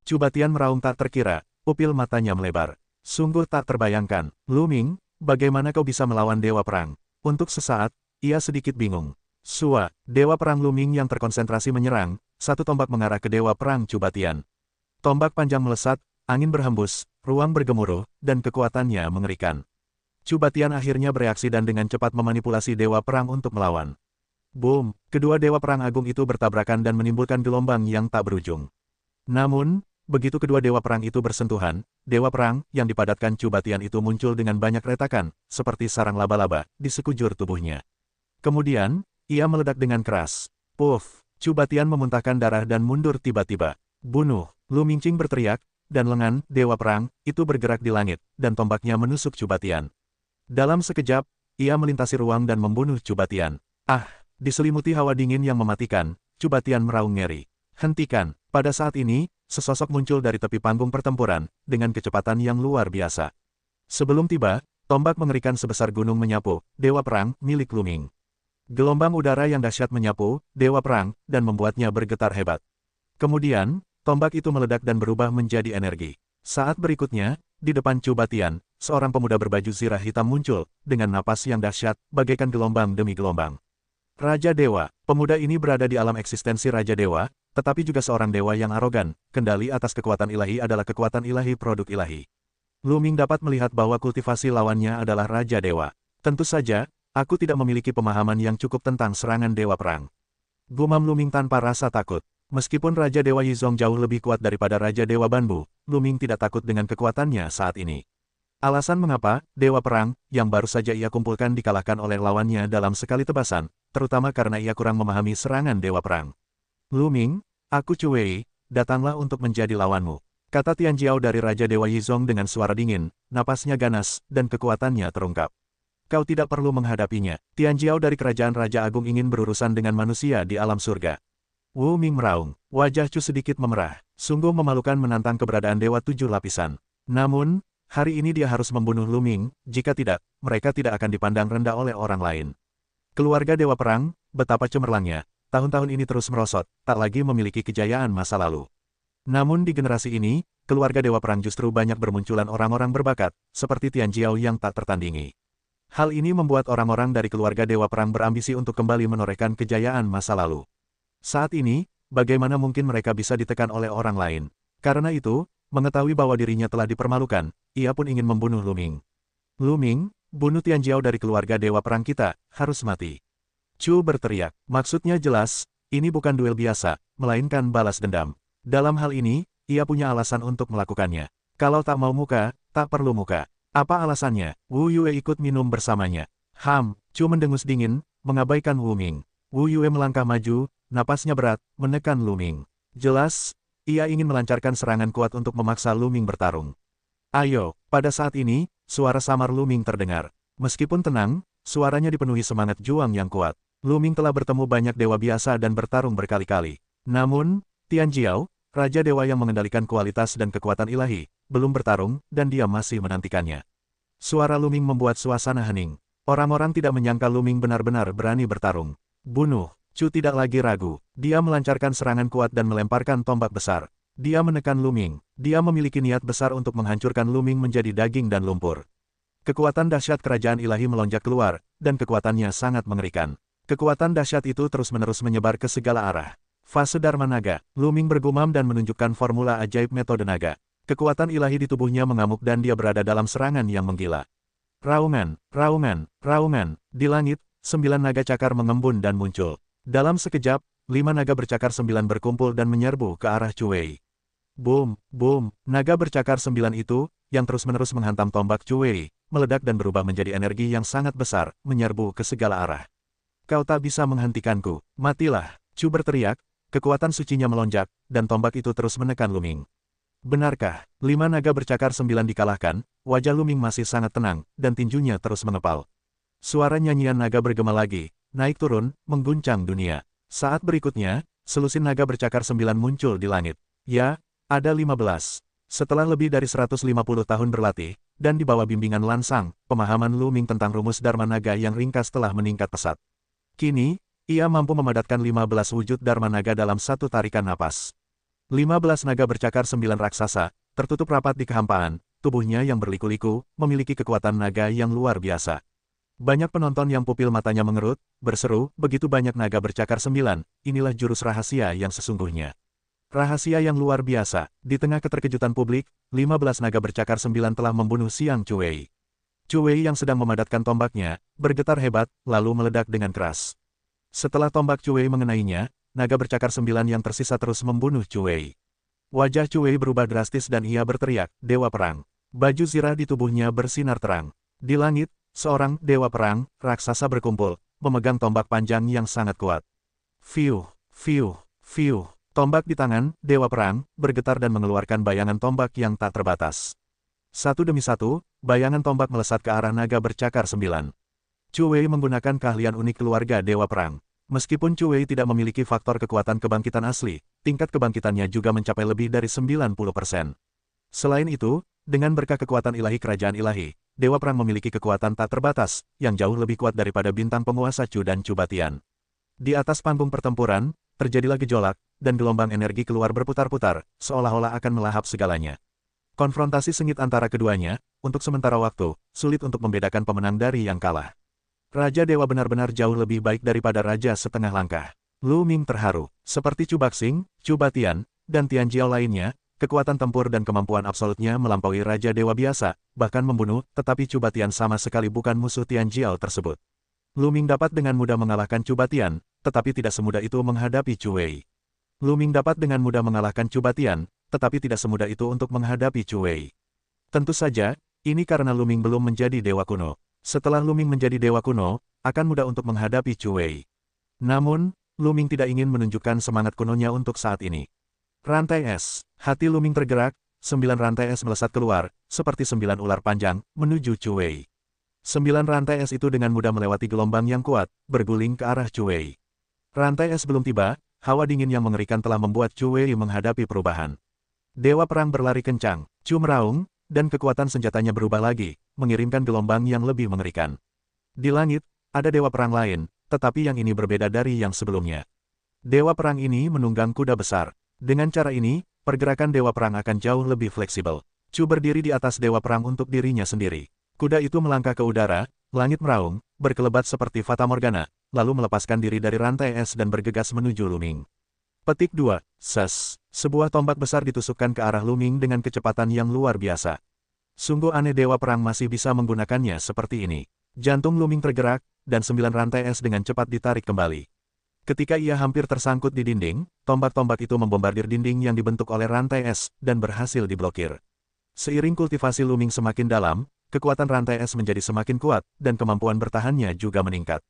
Chu Batian meraung tak terkira, pupil matanya melebar. Sungguh tak terbayangkan, Lu Ming, bagaimana kau bisa melawan Dewa Perang? Untuk sesaat, ia sedikit bingung. Sua, Dewa Perang Lu Ming yang terkonsentrasi menyerang, satu tombak mengarah ke Dewa Perang Chu Batian. Tombak panjang melesat, angin berhembus, ruang bergemuruh, dan kekuatannya mengerikan. Chu Batian akhirnya bereaksi dan dengan cepat memanipulasi Dewa Perang untuk melawan. Boom, kedua Dewa Perang Agung itu bertabrakan dan menimbulkan gelombang yang tak berujung. Namun, begitu kedua Dewa Perang itu bersentuhan, Dewa Perang yang dipadatkan Chu Batian itu muncul dengan banyak retakan, seperti sarang laba-laba, di sekujur tubuhnya. Kemudian, ia meledak dengan keras. Puff, Chu Batian memuntahkan darah dan mundur tiba-tiba. Bunuh, Lu Mingqing berteriak, dan lengan Dewa Perang itu bergerak di langit, dan tombaknya menusuk Chu Batian. Dalam sekejap, ia melintasi ruang dan membunuh Chu Batian. Ah! Diselimuti hawa dingin yang mematikan, Chu Batian meraung ngeri. Hentikan! Pada saat ini, sesosok muncul dari tepi panggung pertempuran, dengan kecepatan yang luar biasa. Sebelum tiba, tombak mengerikan sebesar gunung menyapu, Dewa Perang, milik Lu Ming. Gelombang udara yang dahsyat menyapu, Dewa Perang, dan membuatnya bergetar hebat. Kemudian, tombak itu meledak dan berubah menjadi energi. Saat berikutnya, di depan Chu Batian, seorang pemuda berbaju zirah hitam muncul, dengan napas yang dahsyat, bagaikan gelombang demi gelombang. Raja Dewa, pemuda ini berada di alam eksistensi Raja Dewa, tetapi juga seorang dewa yang arogan, kendali atas kekuatan ilahi adalah kekuatan ilahi produk ilahi. Lu Ming dapat melihat bahwa kultivasi lawannya adalah Raja Dewa. Tentu saja, aku tidak memiliki pemahaman yang cukup tentang serangan Dewa Perang. Gumam Lu Ming tanpa rasa takut. Meskipun Raja Dewa Yizong jauh lebih kuat daripada Raja Dewa Banbu, Lu Ming tidak takut dengan kekuatannya saat ini. Alasan mengapa Dewa Perang, yang baru saja ia kumpulkan dikalahkan oleh lawannya dalam sekali tebasan, terutama karena ia kurang memahami serangan Dewa Perang. Lu Ming, aku Chu Wei, datanglah untuk menjadi lawanmu, kata Tian Jiao dari Raja Dewa Yizong dengan suara dingin, napasnya ganas, dan kekuatannya terungkap. Kau tidak perlu menghadapinya. Tian Jiao dari Kerajaan Raja Agung ingin berurusan dengan manusia di alam surga. Wu Ming meraung, wajah Chu sedikit memerah, sungguh memalukan menantang keberadaan Dewa Tujuh Lapisan. Namun, hari ini dia harus membunuh Lu Ming, jika tidak, mereka tidak akan dipandang rendah oleh orang lain. Keluarga Dewa Perang, betapa cemerlangnya, tahun-tahun ini terus merosot, tak lagi memiliki kejayaan masa lalu. Namun di generasi ini, keluarga Dewa Perang justru banyak bermunculan orang-orang berbakat, seperti Tian Jiao yang tak tertandingi. Hal ini membuat orang-orang dari keluarga Dewa Perang berambisi untuk kembali menorehkan kejayaan masa lalu. Saat ini, bagaimana mungkin mereka bisa ditekan oleh orang lain? Karena itu, mengetahui bahwa dirinya telah dipermalukan, ia pun ingin membunuh Lu Ming. Lu Ming, bunuh Tian Jiao dari keluarga Dewa Perang kita, harus mati. Chu berteriak, maksudnya jelas, ini bukan duel biasa, melainkan balas dendam. Dalam hal ini, ia punya alasan untuk melakukannya. Kalau tak mau muka, tak perlu muka. Apa alasannya? Wu Yue ikut minum bersamanya. Chu mendengus dingin, mengabaikan Wu Ming. Wu Yue melangkah maju, napasnya berat, menekan Lu Ming. Jelas, ia ingin melancarkan serangan kuat untuk memaksa Lu Ming bertarung. Ayo, pada saat ini, suara samar Lu Ming terdengar. Meskipun tenang, suaranya dipenuhi semangat juang yang kuat. Lu Ming telah bertemu banyak dewa biasa dan bertarung berkali-kali. Namun, Tian Jiao, Raja Dewa yang mengendalikan kualitas dan kekuatan ilahi, belum bertarung, dan dia masih menantikannya. Suara Lu Ming membuat suasana hening. Orang-orang tidak menyangka Lu Ming benar-benar berani bertarung. Bunuh. Chu tidak lagi ragu. Dia melancarkan serangan kuat dan melemparkan tombak besar. Dia menekan Lu Ming. Dia memiliki niat besar untuk menghancurkan Lu Ming menjadi daging dan lumpur. Kekuatan dahsyat kerajaan ilahi melonjak keluar, dan kekuatannya sangat mengerikan. Kekuatan dahsyat itu terus-menerus menyebar ke segala arah. Fase Dharma Naga, Lu Ming bergumam dan menunjukkan formula ajaib metode naga. Kekuatan ilahi di tubuhnya mengamuk dan dia berada dalam serangan yang menggila. Raungan, raungan, raungan. Di langit, 9 naga cakar mengembun dan muncul. Dalam sekejap, 5 naga bercakar 9 berkumpul dan menyerbu ke arah Chu Wei. Boom, boom, naga bercakar 9 itu, yang terus-menerus menghantam tombak Chu Wei, meledak dan berubah menjadi energi yang sangat besar, menyerbu ke segala arah. Kau tak bisa menghentikanku, matilah, Chu berteriak, kekuatan sucinya melonjak, dan tombak itu terus menekan Lu Ming. Benarkah, 5 naga bercakar 9 dikalahkan? Wajah Lu Ming masih sangat tenang, dan tinjunya terus mengepal. Suara nyanyian naga bergema lagi, naik turun, mengguncang dunia. Saat berikutnya, selusin naga bercakar 9 muncul di langit. Ya, ada 15. Setelah lebih dari 150 tahun berlatih, dan di bawah bimbingan Lansang, pemahaman Lu Ming tentang rumus Dharma Naga yang ringkas telah meningkat pesat. Kini, ia mampu memadatkan 15 wujud Dharma Naga dalam satu tarikan napas. 15 naga bercakar 9 raksasa, tertutup rapat di kehampaan, tubuhnya yang berliku-liku, memiliki kekuatan naga yang luar biasa. Banyak penonton yang pupil matanya mengerut, berseru, begitu banyak naga bercakar 9, inilah jurus rahasia yang sesungguhnya. Rahasia yang luar biasa, di tengah keterkejutan publik, 15 naga bercakar 9 telah membunuh Xiang Cuwei. Cuwei yang sedang memadatkan tombaknya, bergetar hebat, lalu meledak dengan keras. Setelah tombak Cuwei mengenainya, naga bercakar 9 yang tersisa terus membunuh Cuwei. Wajah Cuwei berubah drastis dan ia berteriak, Dewa Perang. Baju zirah di tubuhnya bersinar terang. Di langit, seorang Dewa Perang, raksasa berkumpul, memegang tombak panjang yang sangat kuat. Fiuh, fiuh, fiuh. Tombak di tangan, Dewa Perang, bergetar dan mengeluarkan bayangan tombak yang tak terbatas. Satu demi satu, bayangan tombak melesat ke arah naga bercakar 9. Cuwei menggunakan keahlian unik keluarga Dewa Perang. Meskipun Cuwei tidak memiliki faktor kekuatan kebangkitan asli, tingkat kebangkitannya juga mencapai lebih dari 90%. Selain itu, dengan berkah kekuatan ilahi kerajaan ilahi, Dewa Perang memiliki kekuatan tak terbatas, yang jauh lebih kuat daripada bintang penguasa Chu dan Cubatian. Di atas panggung pertempuran, terjadilah gejolak, dan gelombang energi keluar berputar-putar, seolah-olah akan melahap segalanya. Konfrontasi sengit antara keduanya, untuk sementara waktu, sulit untuk membedakan pemenang dari yang kalah. Raja Dewa benar-benar jauh lebih baik daripada Raja setengah langkah. Lu Ming terharu. Seperti Chu Baxing, Chu Batian, dan Tian Jiao lainnya, kekuatan tempur dan kemampuan absolutnya melampaui Raja Dewa biasa, bahkan membunuh, tetapi Chu Batian sama sekali bukan musuh Tian Jiao tersebut. Lu Ming dapat dengan mudah mengalahkan Chu Batian, tetapi tidak semudah itu menghadapi Cuwei. Lu Ming dapat dengan mudah mengalahkan Chu Batian, tetapi tidak semudah itu untuk menghadapi Cuwei. Tentu saja, ini karena Lu Ming belum menjadi dewa kuno. Setelah Lu Ming menjadi dewa kuno, akan mudah untuk menghadapi Cuwei. Namun, Lu Ming tidak ingin menunjukkan semangat kunonya untuk saat ini. Rantai es. Hati Lu Ming tergerak, 9 rantai es melesat keluar, seperti 9 ular panjang, menuju Cuwei. 9 rantai es itu dengan mudah melewati gelombang yang kuat, berguling ke arah Cuwei. Rantai es belum tiba, hawa dingin yang mengerikan telah membuat Cuwei menghadapi perubahan. Dewa Perang berlari kencang, Chu meraung, dan kekuatan senjatanya berubah lagi, mengirimkan gelombang yang lebih mengerikan. Di langit, ada Dewa Perang lain, tetapi yang ini berbeda dari yang sebelumnya. Dewa Perang ini menunggang kuda besar. Dengan cara ini, pergerakan Dewa Perang akan jauh lebih fleksibel. Chu berdiri di atas Dewa Perang untuk dirinya sendiri. Kuda itu melangkah ke udara, langit meraung, berkelebat seperti Fata Morgana, lalu melepaskan diri dari rantai es dan bergegas menuju Lu Ming. Petik 2. Ses. Sebuah tombak besar ditusukkan ke arah Lu Ming dengan kecepatan yang luar biasa. Sungguh aneh Dewa Perang masih bisa menggunakannya seperti ini. Jantung Lu Ming tergerak, dan 9 rantai es dengan cepat ditarik kembali. Ketika ia hampir tersangkut di dinding, tombak-tombak itu membombardir dinding yang dibentuk oleh rantai es, dan berhasil diblokir. Seiring kultivasi Lu Ming semakin dalam, kekuatan rantai es menjadi semakin kuat, dan kemampuan bertahannya juga meningkat.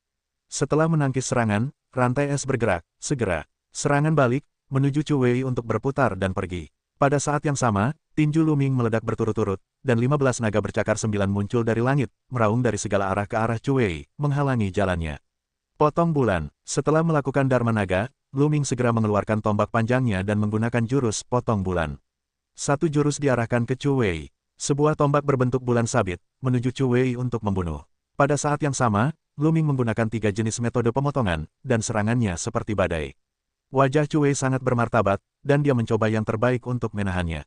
Setelah menangkis serangan, rantai es bergerak, segera. Serangan balik, menuju Cuwei untuk berputar dan pergi. Pada saat yang sama, tinju Lu Ming meledak berturut-turut, dan 15 naga bercakar 9 muncul dari langit, meraung dari segala arah ke arah Cuwei, menghalangi jalannya. Potong bulan. Setelah melakukan Dharma Naga, Lu Ming segera mengeluarkan tombak panjangnya dan menggunakan jurus potong bulan. Satu jurus diarahkan ke Cuwei. Sebuah tombak berbentuk bulan sabit, menuju Cuwei untuk membunuh. Pada saat yang sama, Lu Ming menggunakan 3 jenis metode pemotongan, dan serangannya seperti badai. Wajah Cuwei sangat bermartabat, dan dia mencoba yang terbaik untuk menahannya.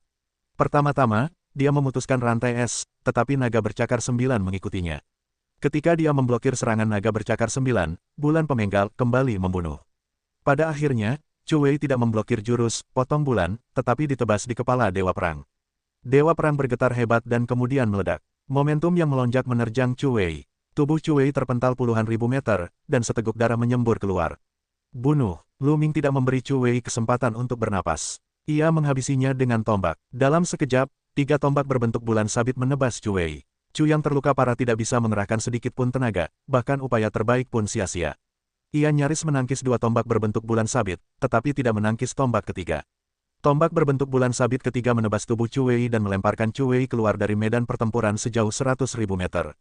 Pertama-tama, dia memutuskan rantai es, tetapi naga bercakar 9 mengikutinya. Ketika dia memblokir serangan naga bercakar 9, bulan pemenggal kembali membunuh. Pada akhirnya, Cuwei tidak memblokir jurus potong bulan, tetapi ditebas di kepala Dewa Perang. Dewa Perang bergetar hebat dan kemudian meledak. Momentum yang melonjak menerjang Cuwei. Tubuh Cuwei terpental puluhan ribu meter, dan seteguk darah menyembur keluar. Bunuh. Lu Ming tidak memberi Cuwei kesempatan untuk bernapas. Ia menghabisinya dengan tombak. Dalam sekejap, 3 tombak berbentuk bulan sabit menebas Cuwei. Chu yang terluka parah tidak bisa mengerahkan sedikit pun tenaga, bahkan upaya terbaik pun sia-sia. Ia nyaris menangkis 2 tombak berbentuk bulan sabit, tetapi tidak menangkis tombak ketiga. Tombak berbentuk bulan sabit ketiga menebas tubuh Cuwei dan melemparkan Cuwei keluar dari medan pertempuran sejauh 100.000 meter.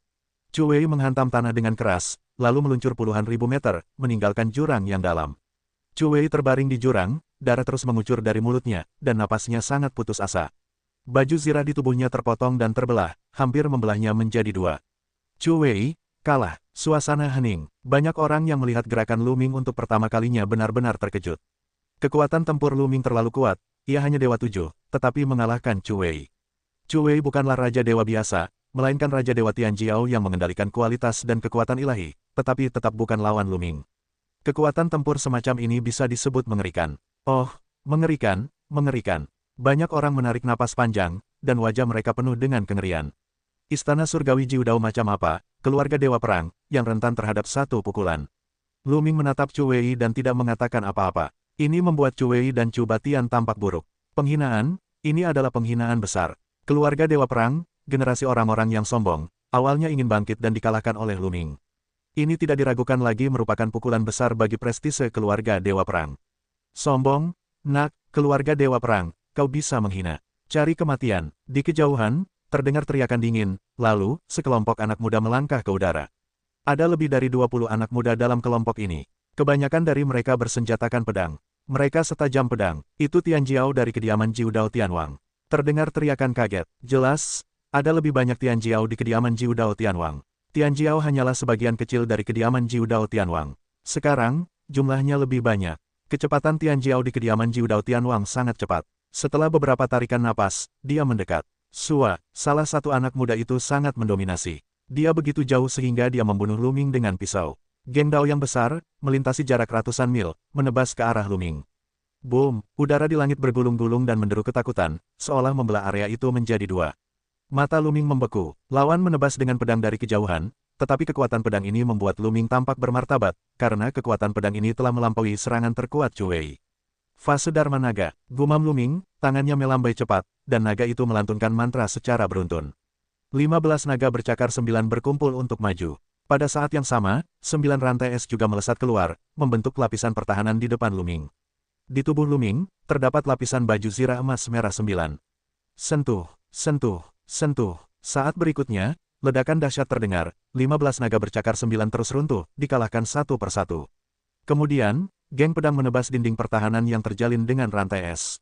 Cuwei menghantam tanah dengan keras, lalu meluncur puluhan ribu meter, meninggalkan jurang yang dalam. Cuwei terbaring di jurang, darah terus mengucur dari mulutnya, dan napasnya sangat putus asa. Baju zirah di tubuhnya terpotong dan terbelah, hampir membelahnya menjadi 2. Cuwei kalah. Suasana hening. Banyak orang yang melihat gerakan Lu Ming untuk pertama kalinya benar-benar terkejut. Kekuatan tempur Lu Ming terlalu kuat, ia hanya Dewa 7, tetapi mengalahkan Chu Wei. Chu Wei bukanlah Raja Dewa biasa, melainkan Raja Dewa Tianjiao yang mengendalikan kualitas dan kekuatan ilahi, tetapi tetap bukan lawan Lu Ming. Kekuatan tempur semacam ini bisa disebut mengerikan. Oh, mengerikan, mengerikan. Banyak orang menarik napas panjang, dan wajah mereka penuh dengan kengerian. Istana Surgawi Jiudao macam apa, keluarga Dewa Perang, yang rentan terhadap satu pukulan. Lu Ming menatap Chu Wei dan tidak mengatakan apa-apa. Ini membuat Chu Wei dan Chu Batian tampak buruk. Penghinaan, ini adalah penghinaan besar. Keluarga Dewa Perang, generasi orang-orang yang sombong, awalnya ingin bangkit dan dikalahkan oleh Lu Ming. Ini tidak diragukan lagi merupakan pukulan besar bagi prestise keluarga Dewa Perang. Sombong, nak, keluarga Dewa Perang, kau bisa menghina. Cari kematian. Di kejauhan, terdengar teriakan dingin, lalu, sekelompok anak muda melangkah ke udara. Ada lebih dari 20 anak muda dalam kelompok ini. Kebanyakan dari mereka bersenjatakan pedang. Mereka setajam pedang. Itu Tianjiao dari kediaman Jiudao Tianwang. Terdengar teriakan kaget. Jelas, ada lebih banyak Tianjiao di kediaman Jiudao Tianwang. Tianjiao hanyalah sebagian kecil dari kediaman Jiudao Tianwang. Sekarang, jumlahnya lebih banyak. Kecepatan Tianjiao di kediaman Jiudao Tianwang sangat cepat. Setelah beberapa tarikan napas, dia mendekat. Sua, salah satu anak muda itu sangat mendominasi. Dia begitu jauh sehingga dia membunuh Lu Ming dengan pisau. Geng Dao yang besar, melintasi jarak ratusan mil, menebas ke arah Lu Ming. Boom, udara di langit bergulung-gulung dan menderu ketakutan, seolah membelah area itu menjadi dua. Mata Lu Ming membeku, lawan menebas dengan pedang dari kejauhan, tetapi kekuatan pedang ini membuat Lu Ming tampak bermartabat, karena kekuatan pedang ini telah melampaui serangan terkuat Chu Wei. Fase Dharma Naga, gumam Lu Ming, tangannya melambai cepat, dan naga itu melantunkan mantra secara beruntun. 15 naga bercakar 9 berkumpul untuk maju. Pada saat yang sama, 9 rantai es juga melesat keluar, membentuk lapisan pertahanan di depan Lu Ming. Di tubuh Lu Ming, terdapat lapisan baju zirah emas merah 9. Sentuh, sentuh, sentuh. Saat berikutnya, ledakan dahsyat terdengar, 15 naga bercakar 9 terus runtuh, dikalahkan satu persatu. Kemudian, geng pedang menebas dinding pertahanan yang terjalin dengan rantai es.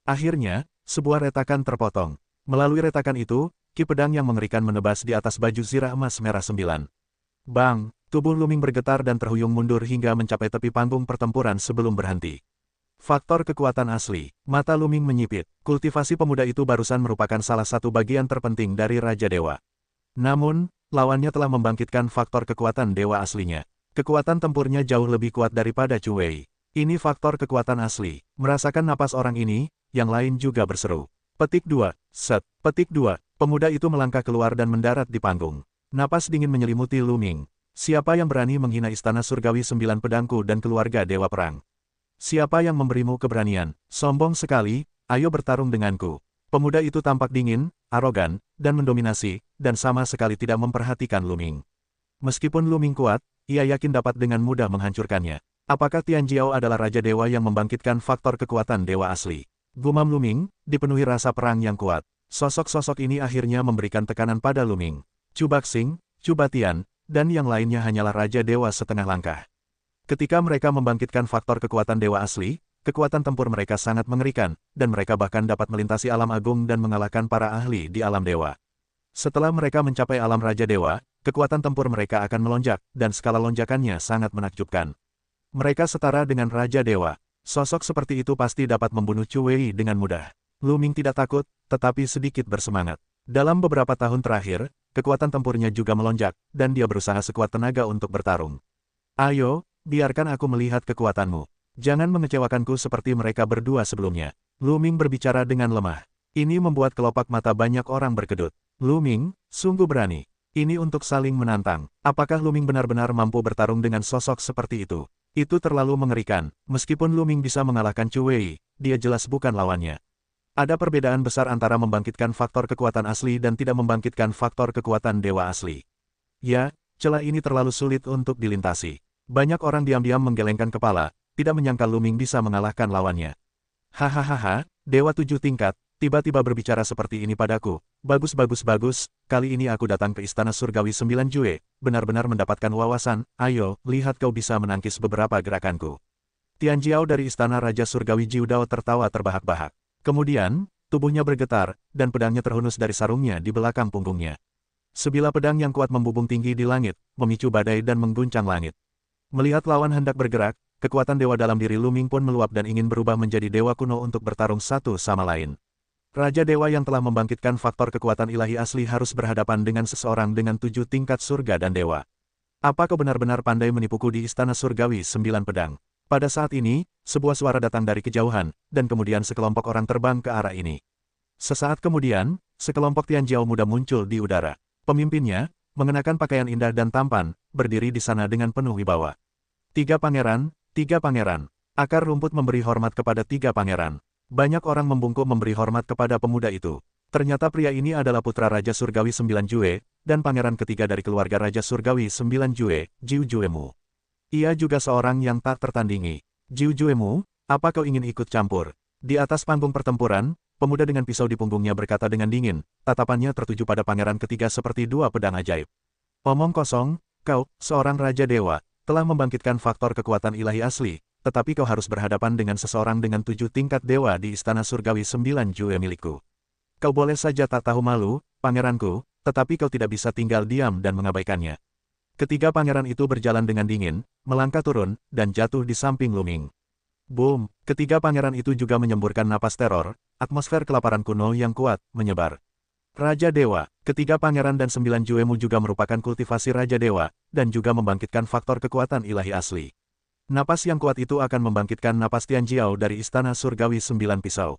Akhirnya, sebuah retakan terpotong. Melalui retakan itu, ki pedang yang mengerikan menebas di atas baju zirah emas merah 9. Bang, tubuh Lu Ming bergetar dan terhuyung mundur hingga mencapai tepi panggung pertempuran sebelum berhenti. Faktor kekuatan asli. Mata Lu Ming menyipit. Kultivasi pemuda itu barusan merupakan salah satu bagian terpenting dari Raja Dewa. Namun, lawannya telah membangkitkan faktor kekuatan dewa aslinya. Kekuatan tempurnya jauh lebih kuat daripada Chu Wei. Ini faktor kekuatan asli. Merasakan napas orang ini, yang lain juga berseru. Petik 2. Set. Petik 2. Pemuda itu melangkah keluar dan mendarat di panggung. Napas dingin menyelimuti Lu Ming. Siapa yang berani menghina istana surgawi 9 pedangku dan keluarga Dewa Perang? Siapa yang memberimu keberanian? Sombong sekali, ayo bertarung denganku. Pemuda itu tampak dingin, arogan, dan mendominasi, dan sama sekali tidak memperhatikan Lu Ming. Meskipun Lu Ming kuat, ia yakin dapat dengan mudah menghancurkannya. Apakah Tianjiao adalah Raja Dewa yang membangkitkan faktor kekuatan dewa asli? Gumam Lu Ming, dipenuhi rasa perang yang kuat. Sosok-sosok ini akhirnya memberikan tekanan pada Lu Ming. Chu Baxing, Chu Batian, dan yang lainnya hanyalah Raja Dewa setengah langkah. Ketika mereka membangkitkan faktor kekuatan dewa asli, kekuatan tempur mereka sangat mengerikan, dan mereka bahkan dapat melintasi alam agung dan mengalahkan para ahli di alam dewa. Setelah mereka mencapai alam Raja Dewa, kekuatan tempur mereka akan melonjak, dan skala lonjakannya sangat menakjubkan. Mereka setara dengan Raja Dewa. Sosok seperti itu pasti dapat membunuh Chu Wei dengan mudah. Lu Ming tidak takut, tetapi sedikit bersemangat. Dalam beberapa tahun terakhir, kekuatan tempurnya juga melonjak, dan dia berusaha sekuat tenaga untuk bertarung. Ayo, biarkan aku melihat kekuatanmu. Jangan mengecewakanku seperti mereka berdua sebelumnya. Lu Ming berbicara dengan lemah. Ini membuat kelopak mata banyak orang berkedut. Lu Ming, sungguh berani. Ini untuk saling menantang. Apakah Lu Ming benar-benar mampu bertarung dengan sosok seperti itu? Itu terlalu mengerikan. Meskipun Lu Ming bisa mengalahkan Chu Wei, dia jelas bukan lawannya. Ada perbedaan besar antara membangkitkan faktor kekuatan asli dan tidak membangkitkan faktor kekuatan dewa asli. Ya, celah ini terlalu sulit untuk dilintasi. Banyak orang diam-diam menggelengkan kepala, tidak menyangka Lu Ming bisa mengalahkan lawannya. Hahaha, Dewa 7 tingkat, tiba-tiba berbicara seperti ini padaku. Bagus, kali ini aku datang ke Istana Surgawi 9 Jue, benar-benar mendapatkan wawasan. Ayo, lihat kau bisa menangkis beberapa gerakanku. Tianjiao dari Istana Raja Surgawi Jiudao tertawa terbahak-bahak. Kemudian, tubuhnya bergetar, dan pedangnya terhunus dari sarungnya di belakang punggungnya. Sebilah pedang yang kuat membubung tinggi di langit, memicu badai dan mengguncang langit. Melihat lawan hendak bergerak, kekuatan dewa dalam diri Luming pun meluap dan ingin berubah menjadi dewa kuno untuk bertarung satu sama lain. Raja Dewa yang telah membangkitkan faktor kekuatan ilahi asli harus berhadapan dengan seseorang dengan 7 tingkat surga dan dewa. Apa kau benar-benar pandai menipuku di Istana Surgawi 9 Pedang? Pada saat ini, sebuah suara datang dari kejauhan, dan kemudian sekelompok orang terbang ke arah ini. Sesaat kemudian, sekelompok Tianjiao muda muncul di udara. Pemimpinnya, mengenakan pakaian indah dan tampan, berdiri di sana dengan penuh wibawa. 3 pangeran, 3 pangeran. Akar rumput memberi hormat kepada 3 pangeran. Banyak orang membungkuk memberi hormat kepada pemuda itu. Ternyata pria ini adalah putra Raja Surgawi 9 Jue, dan pangeran ketiga dari keluarga Raja Surgawi 9 Jue, Jiu Juemu. Ia juga seorang yang tak tertandingi. Jiu Juemu, apa kau ingin ikut campur? Di atas panggung pertempuran, pemuda dengan pisau di punggungnya berkata dengan dingin, tatapannya tertuju pada pangeran ketiga seperti 2 pedang ajaib. Omong kosong, kau, seorang Raja Dewa, telah membangkitkan faktor kekuatan ilahi asli, tetapi kau harus berhadapan dengan seseorang dengan 7 tingkat dewa di Istana Surgawi 9 Jue milikku. Kau boleh saja tak tahu malu, pangeranku, tetapi kau tidak bisa tinggal diam dan mengabaikannya. Ketiga pangeran itu berjalan dengan dingin, melangkah turun, dan jatuh di samping Luming. Boom! Ketiga pangeran itu juga menyemburkan napas teror, atmosfer kelaparan kuno yang kuat, menyebar. Raja Dewa, ketiga pangeran dan 9 Juemu juga merupakan kultivasi Raja Dewa, dan juga membangkitkan faktor kekuatan ilahi asli. Napas yang kuat itu akan membangkitkan napas Tianjiao dari Istana Surgawi 9 Pisau.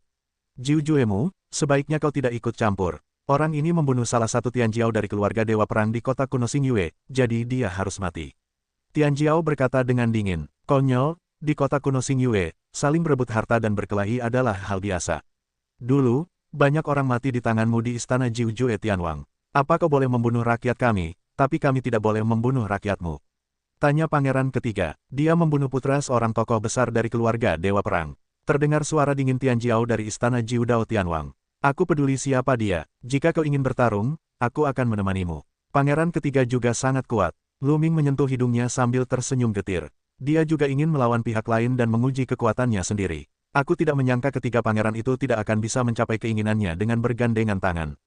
Jiu Juemu, sebaiknya kau tidak ikut campur. Orang ini membunuh salah satu Tianjiao dari keluarga Dewa Perang di kota kuno Xingyue, jadi dia harus mati. Tianjiao berkata dengan dingin, konyol, di kota kuno Xingyue, saling berebut harta dan berkelahi adalah hal biasa. Dulu, banyak orang mati di tanganmu di Istana Jiu Jue Tianwang. Apa kau boleh membunuh rakyat kami, tapi kami tidak boleh membunuh rakyatmu? Tanya pangeran ketiga. Dia membunuh putra seorang tokoh besar dari keluarga Dewa Perang. Terdengar suara dingin Tianjiao dari Istana Jiu Dao Tianwang. Aku peduli siapa dia. Jika kau ingin bertarung, aku akan menemanimu. Pangeran ketiga juga sangat kuat. Luming menyentuh hidungnya sambil tersenyum getir. Dia juga ingin melawan pihak lain dan menguji kekuatannya sendiri. Aku tidak menyangka ketiga pangeran itu tidak akan bisa mencapai keinginannya dengan bergandengan tangan.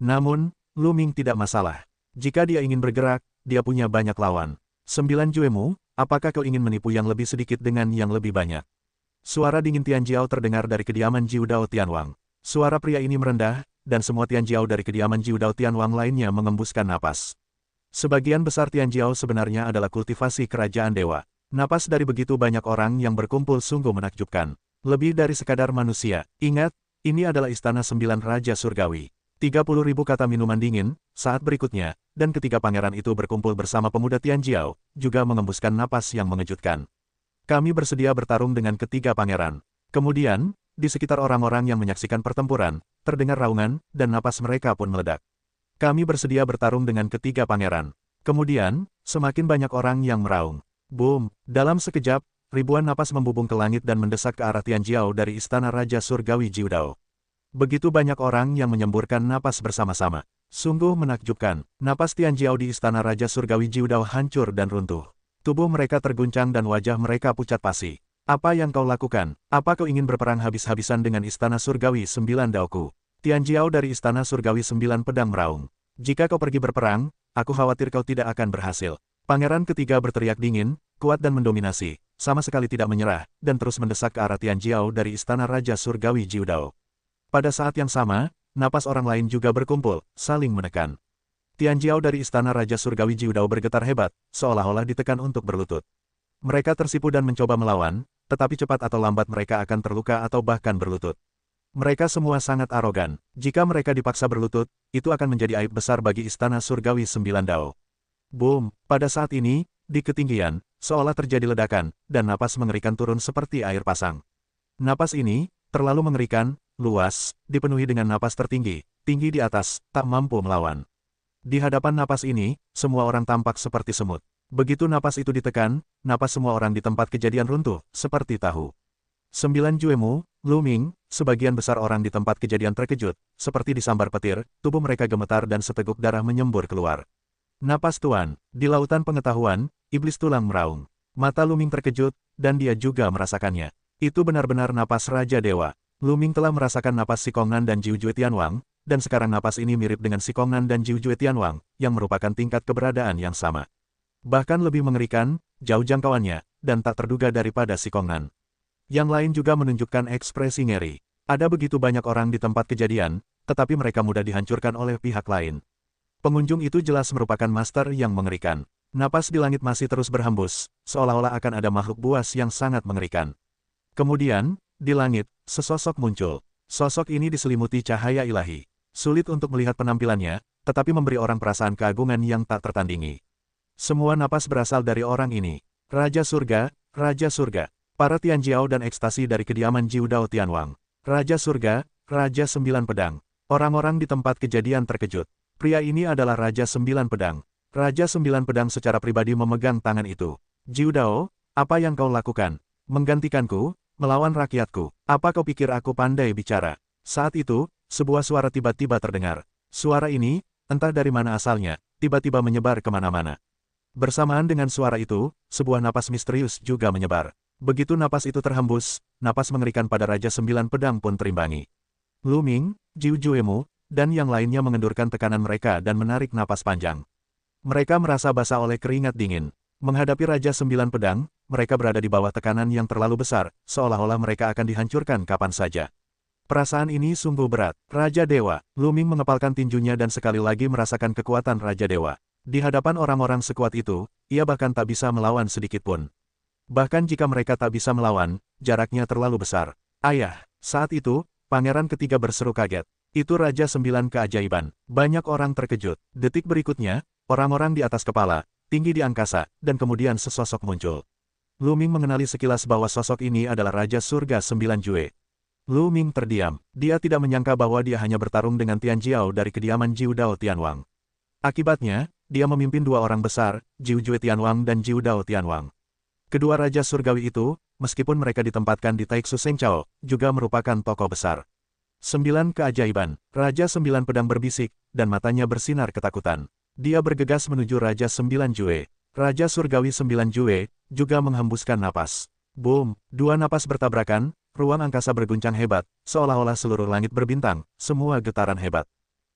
Namun, Luming tidak masalah. Jika dia ingin bergerak, dia punya banyak lawan. 9 Juemu, apakah kau ingin menipu yang lebih sedikit dengan yang lebih banyak? Suara dingin Tianjiao terdengar dari kediaman Jiu Dao Tianwang. Suara pria ini merendah, dan semua Tianjiao dari kediaman Jiu Dao Tianwang lainnya mengembuskan napas. Sebagian besar Tianjiao sebenarnya adalah kultivasi kerajaan dewa. Napas dari begitu banyak orang yang berkumpul sungguh menakjubkan. Lebih dari sekadar manusia. Ingat, ini adalah Istana 9 Raja Surgawi. 30.000 kata minuman dingin, saat berikutnya, dan ketiga pangeran itu berkumpul bersama pemuda Tianjiao, juga mengembuskan napas yang mengejutkan. Kami bersedia bertarung dengan ketiga pangeran. Kemudian, di sekitar orang-orang yang menyaksikan pertempuran, terdengar raungan, dan napas mereka pun meledak. Kami bersedia bertarung dengan ketiga pangeran. Kemudian, semakin banyak orang yang meraung. Boom! Dalam sekejap, ribuan napas membubung ke langit dan mendesak ke arah Tianjiao dari Istana Raja Surgawi Jiu Dao. Begitu banyak orang yang menyemburkan napas bersama-sama. Sungguh menakjubkan. Napas Tianjiao di Istana Raja Surgawi Jiu Dao hancur dan runtuh. Tubuh mereka terguncang dan wajah mereka pucat pasi. Apa yang kau lakukan? Apa kau ingin berperang habis-habisan dengan Istana Surgawi 9 Daoku? Tianjiao dari Istana Surgawi 9 Pedang meraung. Jika kau pergi berperang, aku khawatir kau tidak akan berhasil. Pangeran ketiga berteriak dingin, kuat dan mendominasi, sama sekali tidak menyerah, dan terus mendesak ke arah Tianjiao dari Istana Raja Surgawi Jiu Dao. Pada saat yang sama, napas orang lain juga berkumpul, saling menekan. Tianjiao dari Istana Raja Surgawi Jiu Dao bergetar hebat, seolah-olah ditekan untuk berlutut. Mereka tersipu dan mencoba melawan, tetapi cepat atau lambat mereka akan terluka atau bahkan berlutut. Mereka semua sangat arogan. Jika mereka dipaksa berlutut, itu akan menjadi aib besar bagi Istana Surgawi 9 Dao. Boom! Pada saat ini, di ketinggian, seolah terjadi ledakan, dan napas mengerikan turun seperti air pasang. Napas ini, terlalu mengerikan, luas, dipenuhi dengan napas tertinggi, tinggi di atas, tak mampu melawan. Di hadapan napas ini, semua orang tampak seperti semut. Begitu napas itu ditekan, napas semua orang di tempat kejadian runtuh, seperti tahu. 9 Juemu, Luming, sebagian besar orang di tempat kejadian terkejut, seperti disambar petir, tubuh mereka gemetar dan seteguk darah menyembur keluar. Napas Tuan, di lautan pengetahuan, iblis tulang meraung. Mata Luming terkejut, dan dia juga merasakannya. Itu benar-benar napas Raja Dewa. Luming telah merasakan napas Sikongan dan Jiu Jue Tianwang, dan sekarang napas ini mirip dengan Sikongan dan Jiu Jue Tianwang, yang merupakan tingkat keberadaan yang sama. Bahkan lebih mengerikan, jauh jangkauannya, dan tak terduga daripada si Kongnan. Yang lain juga menunjukkan ekspresi ngeri. Ada begitu banyak orang di tempat kejadian, tetapi mereka mudah dihancurkan oleh pihak lain. Pengunjung itu jelas merupakan master yang mengerikan. Napas di langit masih terus berhembus, seolah-olah akan ada makhluk buas yang sangat mengerikan. Kemudian, di langit, sesosok muncul. Sosok ini diselimuti cahaya ilahi. Sulit untuk melihat penampilannya, tetapi memberi orang perasaan keagungan yang tak tertandingi. Semua napas berasal dari orang ini. Raja Surga, Raja Surga. Para Tianjiao dan ekstasi dari kediaman Jiu Dao Tianwang. Raja Surga, Raja Sembilan Pedang. Orang-orang di tempat kejadian terkejut. Pria ini adalah Raja Sembilan Pedang. Raja Sembilan Pedang secara pribadi memegang tangan itu. Jiu Dao, apa yang kau lakukan? Menggantikanku, melawan rakyatku. Apa kau pikir aku pandai bicara? Saat itu, sebuah suara tiba-tiba terdengar. Suara ini, entah dari mana asalnya, tiba-tiba menyebar kemana-mana. Bersamaan dengan suara itu, sebuah napas misterius juga menyebar. Begitu napas itu terhembus, napas mengerikan pada Raja Sembilan Pedang pun terimbangi. Lu Ming, Jiu Juemu, dan yang lainnya mengendurkan tekanan mereka dan menarik napas panjang. Mereka merasa basah oleh keringat dingin. Menghadapi Raja Sembilan Pedang, mereka berada di bawah tekanan yang terlalu besar, seolah-olah mereka akan dihancurkan kapan saja. Perasaan ini sungguh berat. Raja Dewa, Lu Ming mengepalkan tinjunya dan sekali lagi merasakan kekuatan Raja Dewa. Di hadapan orang-orang sekuat itu, ia bahkan tak bisa melawan sedikit pun. Bahkan jika mereka tak bisa melawan, jaraknya terlalu besar. Ayah, saat itu, pangeran ketiga berseru kaget. Itu Raja Sembilan Keajaiban. Banyak orang terkejut. Detik berikutnya, orang-orang di atas kepala, tinggi di angkasa, dan kemudian sesosok muncul. Lu Ming mengenali sekilas bahwa sosok ini adalah Raja Surga Sembilan Jue. Lu Ming terdiam. Dia tidak menyangka bahwa dia hanya bertarung dengan Tian Jiao dari kediaman Jiu Dao Tianwang. Akibatnya, dia memimpin dua orang besar, Jiu Jue Tianwang dan Jiu Dao Tianwang. Kedua Raja Surgawi itu, meskipun mereka ditempatkan di Taiksu Sengchao, juga merupakan tokoh besar. Sembilan keajaiban, Raja Sembilan Pedang berbisik, dan matanya bersinar ketakutan. Dia bergegas menuju Raja Sembilan Jue. Raja Surgawi Sembilan Jue, juga menghembuskan napas. Boom, dua napas bertabrakan, ruang angkasa berguncang hebat, seolah-olah seluruh langit berbintang, semua getaran hebat.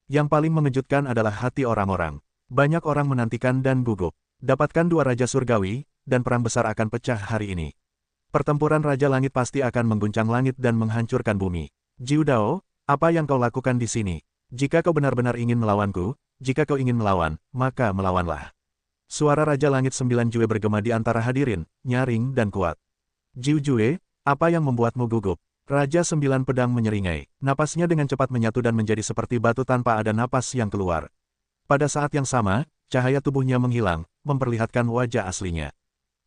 Yang paling mengejutkan adalah hati orang-orang. Banyak orang menantikan dan gugup. Dapatkan dua Raja Surgawi, dan perang besar akan pecah hari ini. Pertempuran Raja Langit pasti akan mengguncang langit dan menghancurkan bumi. Jiu Dao, apa yang kau lakukan di sini? Jika kau benar-benar ingin melawanku, jika kau ingin melawan, maka melawanlah. Suara Raja Langit Sembilan Jue bergema di antara hadirin, nyaring dan kuat. Jiu Jue, apa yang membuatmu gugup? Raja Sembilan Pedang menyeringai. Napasnya dengan cepat menyatu dan menjadi seperti batu tanpa ada napas yang keluar. Pada saat yang sama, cahaya tubuhnya menghilang, memperlihatkan wajah aslinya.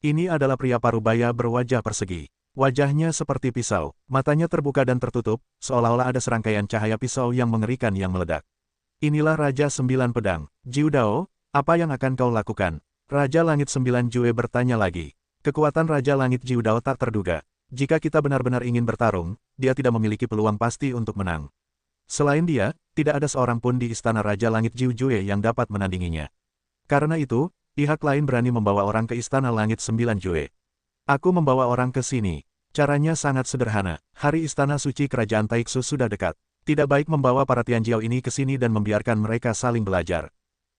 Ini adalah pria parubaya berwajah persegi. Wajahnya seperti pisau, matanya terbuka dan tertutup, seolah-olah ada serangkaian cahaya pisau yang mengerikan yang meledak. Inilah Raja Sembilan Pedang. Jiu Dao, apa yang akan kau lakukan? Raja Langit Sembilan Jue bertanya lagi. Kekuatan Raja Langit Jiu Dao tak terduga. Jika kita benar-benar ingin bertarung, dia tidak memiliki peluang pasti untuk menang. Selain dia, tidak ada seorang pun di Istana Raja Langit Jiu Jue yang dapat menandinginya. Karena itu, pihak lain berani membawa orang ke Istana Langit Sembilan Jue. Aku membawa orang ke sini. Caranya sangat sederhana. Hari Istana Suci Kerajaan Taiksu sudah dekat. Tidak baik membawa para Tianjiao ini ke sini dan membiarkan mereka saling belajar.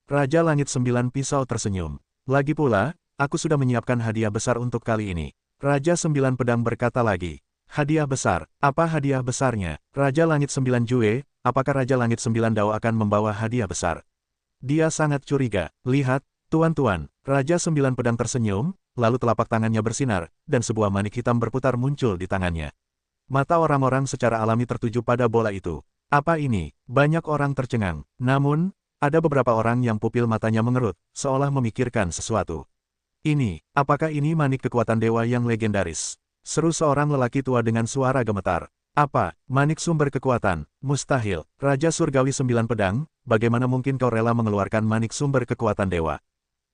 Raja Langit Sembilan Pisau tersenyum. Lagi pula, aku sudah menyiapkan hadiah besar untuk kali ini. Raja Sembilan Pedang berkata lagi. Hadiah besar. Apa hadiah besarnya? Raja Langit Sembilan Jue, apakah Raja Langit Sembilan Dao akan membawa hadiah besar? Dia sangat curiga. Lihat, tuan-tuan. Raja Sembilan Pedang tersenyum, lalu telapak tangannya bersinar, dan sebuah manik hitam berputar muncul di tangannya. Mata orang-orang secara alami tertuju pada bola itu. Apa ini? Banyak orang tercengang. Namun, ada beberapa orang yang pupil matanya mengerut, seolah memikirkan sesuatu. Ini, apakah ini manik kekuatan dewa yang legendaris? Seru seorang lelaki tua dengan suara gemetar. Apa? Manik sumber kekuatan? Mustahil. Raja Surgawi Sembilan Pedang, bagaimana mungkin kau rela mengeluarkan manik sumber kekuatan dewa?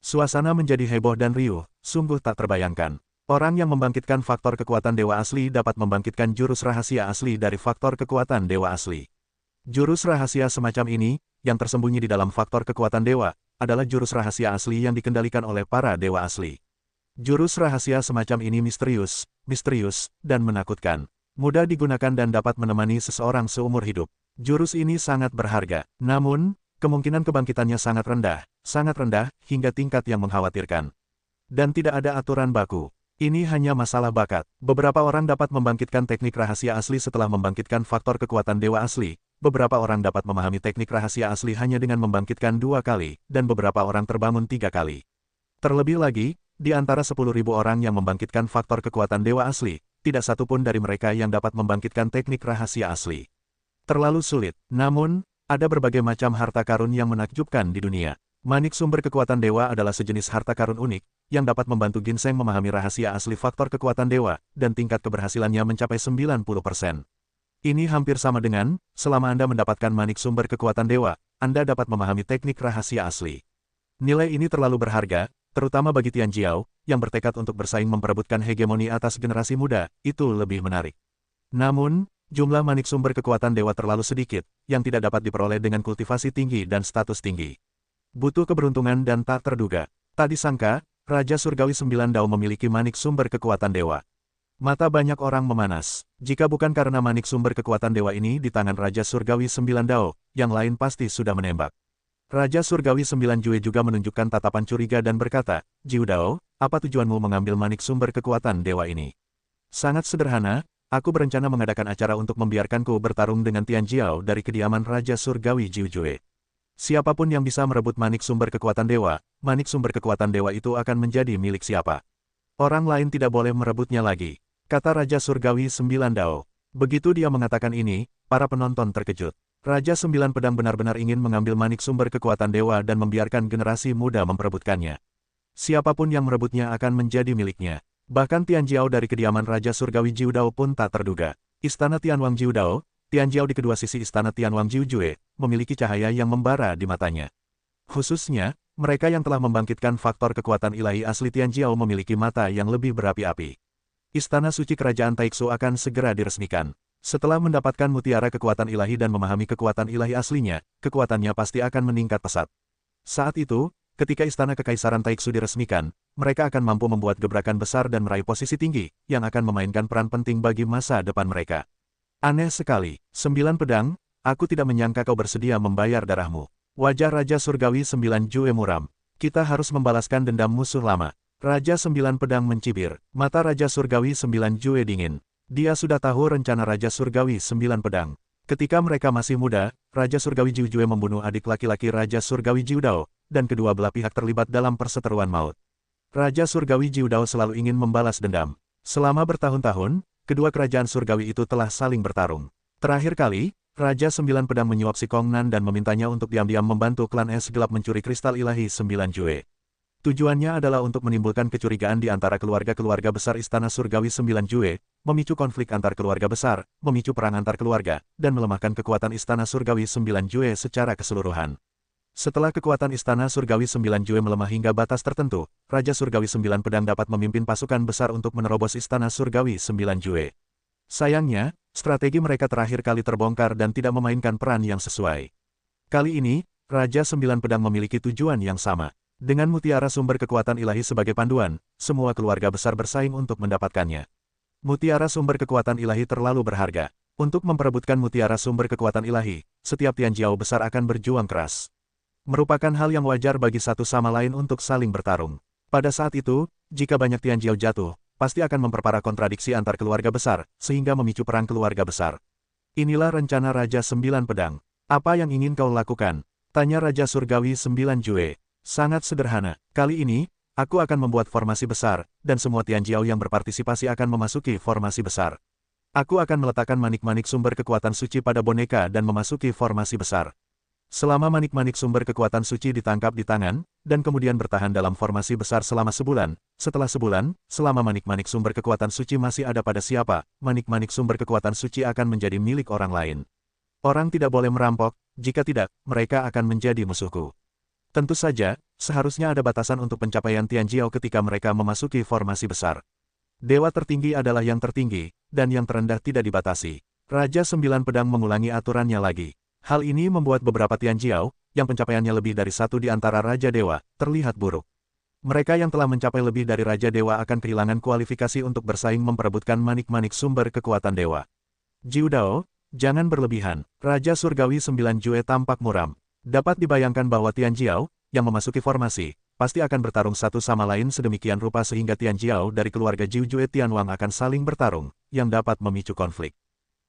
Suasana menjadi heboh dan riuh, sungguh tak terbayangkan. Orang yang membangkitkan faktor kekuatan dewa asli dapat membangkitkan jurus rahasia asli dari faktor kekuatan dewa asli. Jurus rahasia semacam ini, yang tersembunyi di dalam faktor kekuatan dewa, adalah jurus rahasia asli yang dikendalikan oleh para dewa asli. Jurus rahasia semacam ini misterius, dan menakutkan. Mudah digunakan dan dapat menemani seseorang seumur hidup. Jurus ini sangat berharga, namun, kemungkinan kebangkitannya sangat rendah hingga tingkat yang mengkhawatirkan. Dan tidak ada aturan baku. Ini hanya masalah bakat. Beberapa orang dapat membangkitkan teknik rahasia asli setelah membangkitkan faktor kekuatan dewa asli. Beberapa orang dapat memahami teknik rahasia asli hanya dengan membangkitkan 2 kali, dan beberapa orang terbangun 3 kali. Terlebih lagi, di antara 10.000 orang yang membangkitkan faktor kekuatan dewa asli, tidak satu pun dari mereka yang dapat membangkitkan teknik rahasia asli. Terlalu sulit. Namun, ada berbagai macam harta karun yang menakjubkan di dunia. Manik sumber kekuatan dewa adalah sejenis harta karun unik, yang dapat membantu ginseng memahami rahasia asli faktor kekuatan dewa, dan tingkat keberhasilannya mencapai 90%. Ini hampir sama dengan, selama Anda mendapatkan manik sumber kekuatan dewa, Anda dapat memahami teknik rahasia asli. Nilai ini terlalu berharga, terutama bagi Tian Jiao, yang bertekad untuk bersaing memperebutkan hegemoni atas generasi muda, itu lebih menarik. Namun, jumlah manik sumber kekuatan dewa terlalu sedikit, yang tidak dapat diperoleh dengan kultivasi tinggi dan status tinggi. Butuh keberuntungan dan tak terduga. Tak disangka, Raja Surgawi 9 Dao memiliki manik sumber kekuatan dewa. Mata banyak orang memanas. Jika bukan karena manik sumber kekuatan dewa ini di tangan Raja Surgawi 9 Dao, yang lain pasti sudah menembak. Raja Surgawi 9 Jue juga menunjukkan tatapan curiga dan berkata, "Jiu Dao, apa tujuanmu mengambil manik sumber kekuatan dewa ini?" "Sangat sederhana, aku berencana mengadakan acara untuk membiarkanku bertarung dengan Tian Jiao dari kediaman Raja Surgawi Jiu Jue. Siapapun yang bisa merebut manik sumber kekuatan dewa, manik sumber kekuatan dewa itu akan menjadi milik siapa. Orang lain tidak boleh merebutnya lagi," kata Raja Surgawi 9 Dao. Begitu dia mengatakan ini, para penonton terkejut. Raja 9 Pedang benar-benar ingin mengambil manik sumber kekuatan dewa dan membiarkan generasi muda memperebutkannya. Siapapun yang merebutnya akan menjadi miliknya. Bahkan Tian Jiao dari kediaman Raja Surgawi Jiu Dao pun tak terduga. Istana Tianwang Jiu Dao, Tian Jiao di kedua sisi istana Tianwang Jiu Jue, memiliki cahaya yang membara di matanya. Khususnya, mereka yang telah membangkitkan faktor kekuatan ilahi asli Tian Jiao memiliki mata yang lebih berapi-api. Istana suci kerajaan Taixu akan segera diresmikan. Setelah mendapatkan mutiara kekuatan ilahi dan memahami kekuatan ilahi aslinya, kekuatannya pasti akan meningkat pesat. Saat itu, ketika istana kekaisaran Taixu diresmikan, mereka akan mampu membuat gebrakan besar dan meraih posisi tinggi, yang akan memainkan peran penting bagi masa depan mereka. "Aneh sekali, 9 Pedang, aku tidak menyangka kau bersedia membayar darahmu." Wajah Raja Surgawi 9 Jue muram. "Kita harus membalaskan dendam musuh lama." Raja 9 Pedang mencibir. Mata Raja Surgawi 9 Jue dingin. Dia sudah tahu rencana Raja Surgawi 9 Pedang. Ketika mereka masih muda, Raja Surgawi Jiu Jue membunuh adik laki-laki Raja Surgawi Jiu Dao, dan kedua belah pihak terlibat dalam perseteruan maut. Raja Surgawi Jiu Dao selalu ingin membalas dendam. Selama bertahun-tahun, kedua kerajaan surgawi itu telah saling bertarung. Terakhir kali, Raja 9 Pedang menyuap si Kong Nan dan memintanya untuk diam-diam membantu klan es gelap mencuri kristal ilahi 9 Jue. Tujuannya adalah untuk menimbulkan kecurigaan di antara keluarga-keluarga besar Istana Surgawi 9 Jue, memicu konflik antar keluarga besar, memicu perang antar keluarga, dan melemahkan kekuatan Istana Surgawi 9 Jue secara keseluruhan. Setelah kekuatan Istana Surgawi 9 Jue melemah hingga batas tertentu, Raja Surgawi 9 Pedang dapat memimpin pasukan besar untuk menerobos Istana Surgawi 9 Jue. Sayangnya, strategi mereka terakhir kali terbongkar dan tidak memainkan peran yang sesuai. Kali ini, Raja 9 Pedang memiliki tujuan yang sama. Dengan mutiara sumber kekuatan ilahi sebagai panduan, semua keluarga besar bersaing untuk mendapatkannya. Mutiara sumber kekuatan ilahi terlalu berharga. Untuk memperebutkan mutiara sumber kekuatan ilahi, setiap Tian Jiao besar akan berjuang keras. Merupakan hal yang wajar bagi satu sama lain untuk saling bertarung. Pada saat itu, jika banyak Tian Jiao jatuh, pasti akan memperparah kontradiksi antar keluarga besar, sehingga memicu perang keluarga besar. Inilah rencana Raja 9 Pedang. "Apa yang ingin kau lakukan?" tanya Raja Surgawi 9 Jue. "Sangat sederhana. Kali ini, aku akan membuat formasi besar, dan semua Tian Jiao yang berpartisipasi akan memasuki formasi besar. Aku akan meletakkan manik-manik sumber kekuatan suci pada boneka dan memasuki formasi besar. Selama manik-manik sumber kekuatan suci ditangkap di tangan, dan kemudian bertahan dalam formasi besar selama sebulan, setelah sebulan, selama manik-manik sumber kekuatan suci masih ada pada siapa, manik-manik sumber kekuatan suci akan menjadi milik orang lain. Orang tidak boleh merampok, jika tidak, mereka akan menjadi musuhku. Tentu saja, seharusnya ada batasan untuk pencapaian Tian Jiao ketika mereka memasuki formasi besar. Dewa tertinggi adalah yang tertinggi, dan yang terendah tidak dibatasi." Raja 9 Pedang mengulangi aturannya lagi. Hal ini membuat beberapa Tian Jiao, yang pencapaiannya lebih dari satu di antara Raja Dewa, terlihat buruk. Mereka yang telah mencapai lebih dari Raja Dewa akan kehilangan kualifikasi untuk bersaing memperebutkan manik-manik sumber kekuatan dewa. "Jiu Dao, jangan berlebihan." Raja Surgawi 9 Jue tampak muram. Dapat dibayangkan bahwa Tian Jiao, yang memasuki formasi, pasti akan bertarung satu sama lain sedemikian rupa sehingga Tian Jiao dari keluarga Jiu Jue Tianwang akan saling bertarung, yang dapat memicu konflik.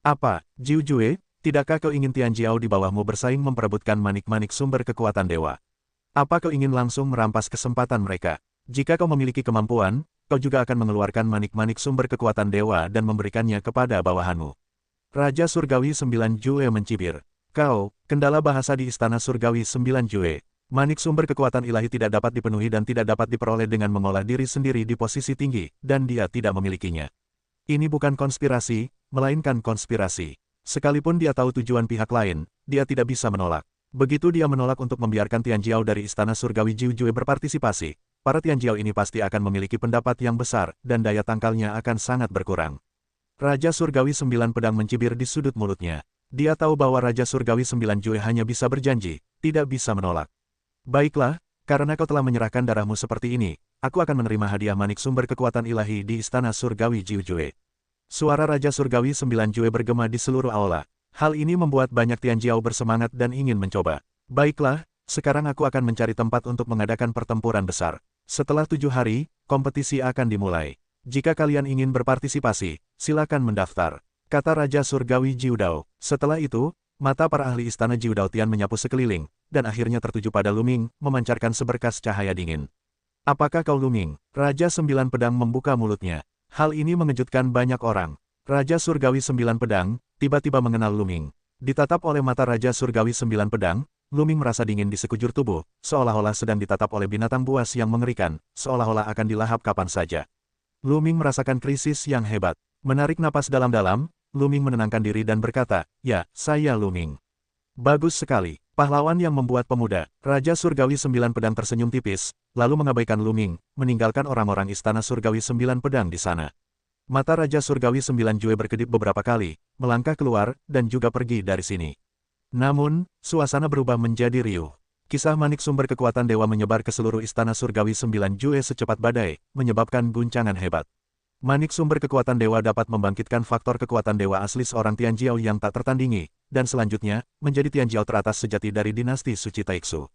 Apa, Jiu Jue, tidakkah kau ingin Tian Jiao di bawahmu bersaing memperebutkan manik-manik sumber kekuatan dewa? Apa kau ingin langsung merampas kesempatan mereka? Jika kau memiliki kemampuan, kau juga akan mengeluarkan manik-manik sumber kekuatan dewa dan memberikannya kepada bawahanmu. Raja Surgawi 9 Jue mencibir. Kau, kendala bahasa di Istana Surgawi 9 Jue. Manik sumber kekuatan ilahi tidak dapat dipenuhi dan tidak dapat diperoleh dengan mengolah diri sendiri di posisi tinggi, dan dia tidak memilikinya. Ini bukan konspirasi, melainkan konspirasi. Sekalipun dia tahu tujuan pihak lain, dia tidak bisa menolak. Begitu dia menolak untuk membiarkan Tian Jiao dari Istana Surgawi Jiu Jue berpartisipasi, para Tian Jiao ini pasti akan memiliki pendapat yang besar, dan daya tangkalnya akan sangat berkurang. Raja Surgawi 9 Pedang mencibir di sudut mulutnya. Dia tahu bahwa Raja Surgawi 9 Jue hanya bisa berjanji, tidak bisa menolak. Baiklah, karena kau telah menyerahkan darahmu seperti ini, aku akan menerima hadiah manik sumber kekuatan ilahi di Istana Surgawi Jiu Jue. Suara Raja Surgawi 9 Jue bergema di seluruh aula. Hal ini membuat banyak Tian Jiao bersemangat dan ingin mencoba. Baiklah, sekarang aku akan mencari tempat untuk mengadakan pertempuran besar. Setelah 7 hari, kompetisi akan dimulai. Jika kalian ingin berpartisipasi, silakan mendaftar, kata Raja Surgawi Jiu Dao. Setelah itu, mata para ahli istana Jiu Dao Tian menyapu sekeliling, dan akhirnya tertuju pada Lu Ming, memancarkan seberkas cahaya dingin. Apakah kau Lu Ming? Raja 9 Pedang membuka mulutnya. Hal ini mengejutkan banyak orang. Raja Surgawi 9 Pedang, tiba-tiba mengenal Lu Ming. Ditatap oleh mata Raja Surgawi 9 Pedang, Lu Ming merasa dingin di sekujur tubuh, seolah-olah sedang ditatap oleh binatang buas yang mengerikan, seolah-olah akan dilahap kapan saja. Lu Ming merasakan krisis yang hebat. Menarik napas dalam-dalam, Lu Ming menenangkan diri dan berkata, "Ya, saya Lu Ming." Bagus sekali. Pahlawan yang membuat pemuda. Raja Surgawi 9 Pedang tersenyum tipis, lalu mengabaikan Lu Ming, meninggalkan orang-orang Istana Surgawi 9 Pedang di sana. Mata Raja Surgawi 9 Jue berkedip beberapa kali, melangkah keluar, dan juga pergi dari sini. Namun, suasana berubah menjadi riuh. Kisah manik sumber kekuatan dewa menyebar ke seluruh Istana Surgawi 9 Jue secepat badai, menyebabkan guncangan hebat. Manik sumber kekuatan dewa dapat membangkitkan faktor kekuatan dewa asli seorang Tian Jiao yang tak tertandingi, dan selanjutnya, menjadi Tian Jiao teratas sejati dari dinasti suci Taixu.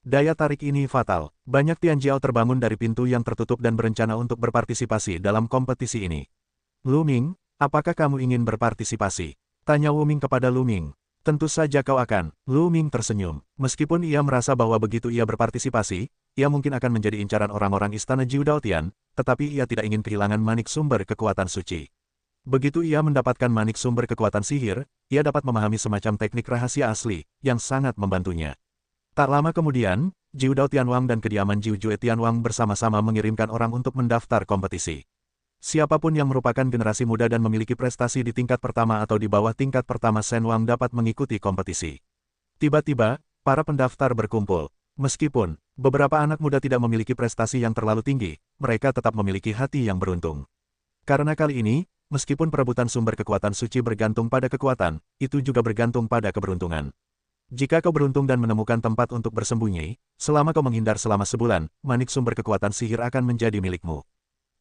Daya tarik ini fatal. Banyak Tian Jiao terbangun dari pintu yang tertutup dan berencana untuk berpartisipasi dalam kompetisi ini. Lu Ming, apakah kamu ingin berpartisipasi? Tanya Wu Ming kepada Lu Ming. Tentu saja kau akan. Lu Ming tersenyum. Meskipun ia merasa bahwa begitu ia berpartisipasi, ia mungkin akan menjadi incaran orang-orang istana Jiu Dao Tian, tetapi ia tidak ingin kehilangan manik sumber kekuatan suci. Begitu ia mendapatkan manik sumber kekuatan sihir, ia dapat memahami semacam teknik rahasia asli, yang sangat membantunya. Tak lama kemudian, Jiu Dao Tianwang dan kediaman Jiu Jue Tianwang bersama-sama mengirimkan orang untuk mendaftar kompetisi. Siapapun yang merupakan generasi muda dan memiliki prestasi di tingkat pertama atau di bawah tingkat pertama Shenwang dapat mengikuti kompetisi. Tiba-tiba, para pendaftar berkumpul. Meskipun beberapa anak muda tidak memiliki prestasi yang terlalu tinggi, mereka tetap memiliki hati yang beruntung. Karena kali ini, meskipun perebutan sumber kekuatan suci bergantung pada kekuatan, itu juga bergantung pada keberuntungan. Jika kau beruntung dan menemukan tempat untuk bersembunyi, selama kau menghindar selama sebulan, manik sumber kekuatan sihir akan menjadi milikmu.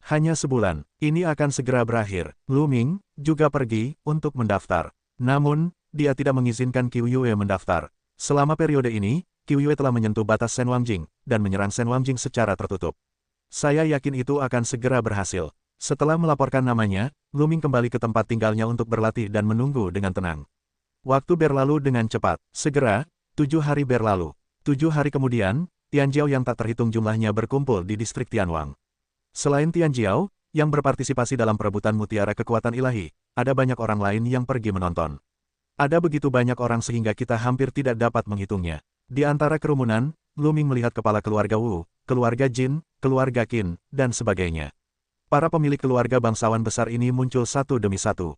Hanya sebulan, ini akan segera berakhir. Lu Ming juga pergi untuk mendaftar. Namun, dia tidak mengizinkan Qiu Yue mendaftar. Selama periode ini, Qiu Yue telah menyentuh batas Shen Wangjing, dan menyerang Shen Wangjing secara tertutup. Saya yakin itu akan segera berhasil. Setelah melaporkan namanya, Lu Ming kembali ke tempat tinggalnya untuk berlatih dan menunggu dengan tenang. Waktu berlalu dengan cepat. Segera, 7 hari berlalu. 7 hari kemudian, Tian Jiao yang tak terhitung jumlahnya berkumpul di distrik Tianwang. Selain Tian Jiao, yang berpartisipasi dalam perebutan mutiara kekuatan ilahi, ada banyak orang lain yang pergi menonton. Ada begitu banyak orang sehingga kita hampir tidak dapat menghitungnya. Di antara kerumunan, Lu Ming melihat kepala keluarga Wu, keluarga Jin, keluarga Qin, dan sebagainya. Para pemilik keluarga bangsawan besar ini muncul satu demi satu.